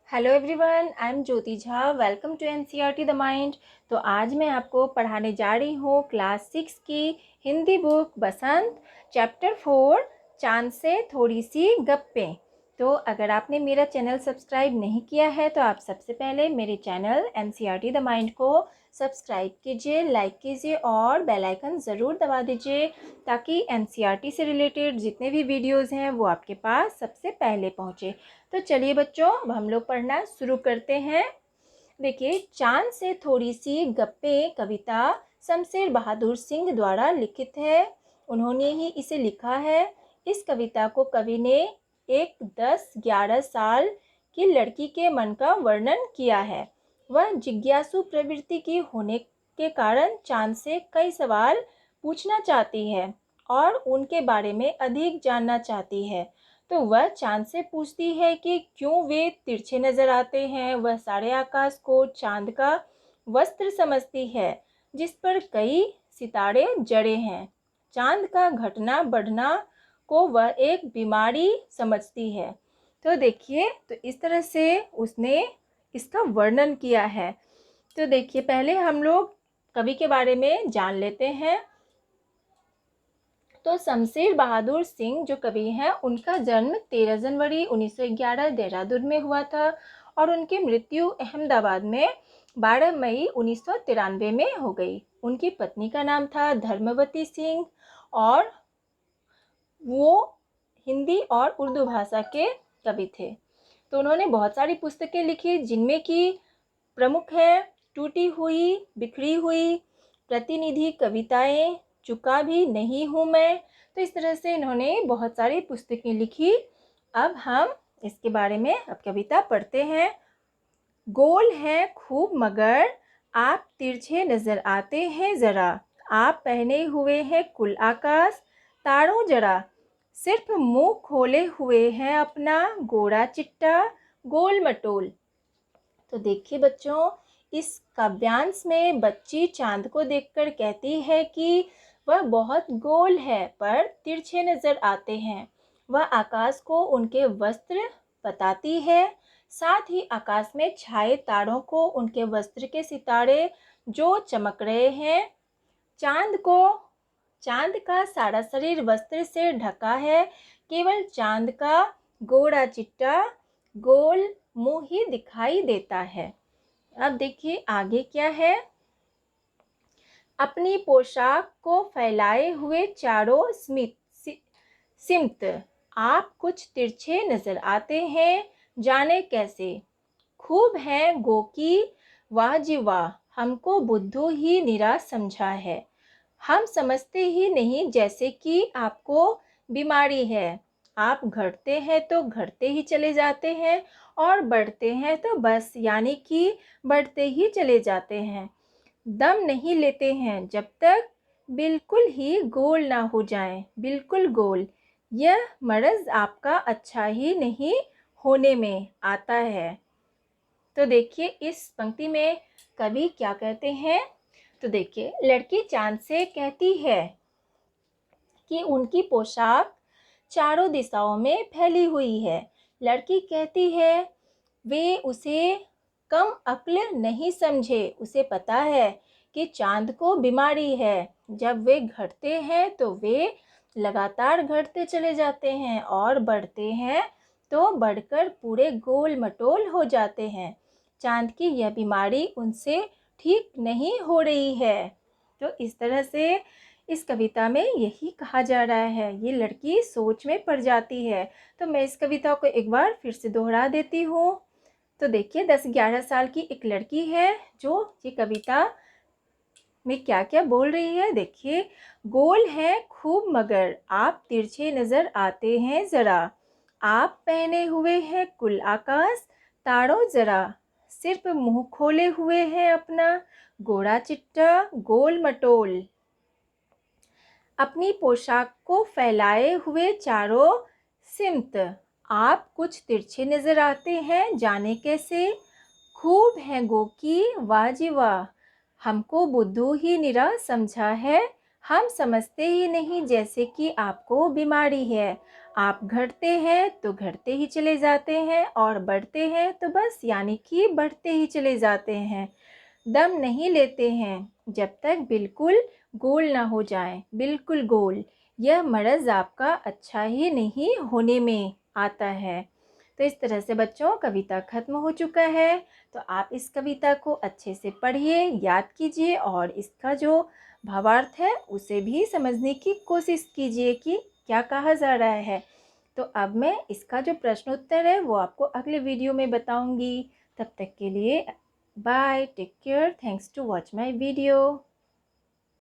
Hello everyone, I am Jyoti Jha. Welcome to NCERT the mind. तो आज मैं आपको पढ़ाने जा रही हूँ क्लास 6 की हिंदी बुक बसंत, चैप्टर 4 चांद से थोड़ी सी गप्पें। तो अगर आपने मेरा चैनल सब्सक्राइब नहीं किया है तो आप सबसे पहले मेरे चैनल एनसीईआरटी द माइंड को सब्सक्राइब कीजिए, लाइक कीजिए और बेल आइकन ज़रूर दबा दीजिए ताकि एनसीईआरटी से रिलेटेड जितने भी वीडियोज़ हैं वो आपके पास सबसे पहले पहुँचे। तो चलिए बच्चों, अब हम लोग पढ़ना शुरू करते हैं। देखिए, चांद से थोड़ी सी गप्पें कविता शमशेर बहादुर सिंह द्वारा लिखित है। उन्होंने ही इसे लिखा है। इस कविता को कवि ने एक 10-11 साल की लड़की के मन का वर्णन किया है। वह जिज्ञासु प्रवृत्ति की होने के कारण चांद से कई सवाल पूछना चाहती है और उनके बारे में अधिक जानना चाहती है। तो वह चांद से पूछती है कि क्यों वे तिरछे नजर आते हैं। वह सारे आकाश को चांद का वस्त्र समझती है जिस पर कई सितारे जड़े हैं। चांद का घटना बढ़ना को वह एक बीमारी समझती है। तो देखिए, तो इस तरह से उसने इसका वर्णन किया है। तो देखिए, पहले हम लोग कवि के बारे में जान लेते हैं। तो शमशेर बहादुर सिंह जो कवि हैं, उनका जन्म 13 जनवरी 1911 देहरादून में हुआ था और उनकी मृत्यु अहमदाबाद में 12 मई 1993 में हो गई। उनकी पत्नी का नाम था धर्मवती सिंह और वो हिंदी और उर्दू भाषा के कवि थे। तो उन्होंने बहुत सारी पुस्तकें लिखी जिनमें कि प्रमुख है टूटी हुई, बिखरी हुई, प्रतिनिधि कविताएं, चुका भी नहीं हूँ मैं। तो इस तरह से इन्होंने बहुत सारी पुस्तकें लिखी। अब हम इसके बारे में अब कविता पढ़ते हैं। गोल है खूब मगर आप तिरछे नजर आते हैं ज़रा, आप पहने हुए हैं कुल आकाश तारों जरा, सिर्फ मुंह खोले हुए हैं अपना गोरा चिट्टा गोल मटोल। तो देखिए बच्चों, इस काव्यांश में बच्ची चांद को देखकर कहती है कि वह बहुत गोल है पर तिरछे नजर आते हैं। वह आकाश को उनके वस्त्र बताती है, साथ ही आकाश में छाए तारों को उनके वस्त्र के सितारे जो चमक रहे हैं। चांद को चांद का सारा शरीर वस्त्र से ढका है, केवल चांद का गोरा चिट्टा गोल मुंह ही दिखाई देता है। अब देखिए आगे क्या है। अपनी पोशाक को फैलाए हुए चारों सिमत आप कुछ तिरछे नजर आते हैं, जाने कैसे। खूब है गो की वाह जी वाह, हमको बुद्धू ही निराश समझा है। हम समझते ही नहीं जैसे कि आपको बीमारी है। आप घटते हैं तो घटते ही चले जाते हैं और बढ़ते हैं तो बस यानी कि बढ़ते ही चले जाते हैं। दम नहीं लेते हैं जब तक बिल्कुल ही गोल ना हो जाएं, बिल्कुल गोल। यह मर्ज आपका अच्छा ही नहीं होने में आता है। तो देखिए इस पंक्ति में कवि क्या कहते हैं। तो देखिए, लड़की चांद से कहती है कि उनकी पोशाक चारों दिशाओं में फैली हुई है। लड़की कहती है वे उसे कम अक्ल नहीं समझे, उसे पता है कि चांद को बीमारी है। जब वे घटते हैं तो वे लगातार घटते चले जाते हैं और बढ़ते हैं तो बढ़कर पूरे गोल मटोल हो जाते हैं। चांद की यह बीमारी उनसे ठीक नहीं हो रही है। तो इस तरह से इस कविता में यही कहा जा रहा है। ये लड़की सोच में पड़ जाती है। तो मैं इस कविता को एक बार फिर से दोहरा देती हूँ। तो देखिए, 10-11 साल की एक लड़की है जो ये कविता में क्या क्या बोल रही है। देखिए, गोल है खूब मगर आप तिरछे नजर आते हैं ज़रा, आप पहने हुए हैं कुल आकाश तारों जरा, सिर्फ मुंह खोले हुए हैं अपना गोरा चिट्टा गोल मटोल। अपनी पोशाक को फैलाए हुए चारों सिमत आप कुछ तिरछे नजर आते हैं, जाने कैसे। खूब है गो की वाह जी वाह, हमको बुद्धू ही निरा समझा है। हम समझते ही नहीं जैसे कि आपको बीमारी है। आप घटते हैं तो घटते ही चले जाते हैं और बढ़ते हैं तो बस यानी कि बढ़ते ही चले जाते हैं। दम नहीं लेते हैं जब तक बिल्कुल गोल ना हो जाए, बिल्कुल गोल। यह मर्ज़ आपका अच्छा ही नहीं होने में आता है। तो इस तरह से बच्चों कविता ख़त्म हो चुका है। तो आप इस कविता को अच्छे से पढ़िए, याद कीजिए और इसका जो भावार्थ है उसे भी समझने की कोशिश कीजिए कि क्या कहा जा रहा है। तो अब मैं इसका जो प्रश्न उत्तर है वो आपको अगले वीडियो में बताऊंगी। तब तक के लिए bye, take care, thanks to watch my video.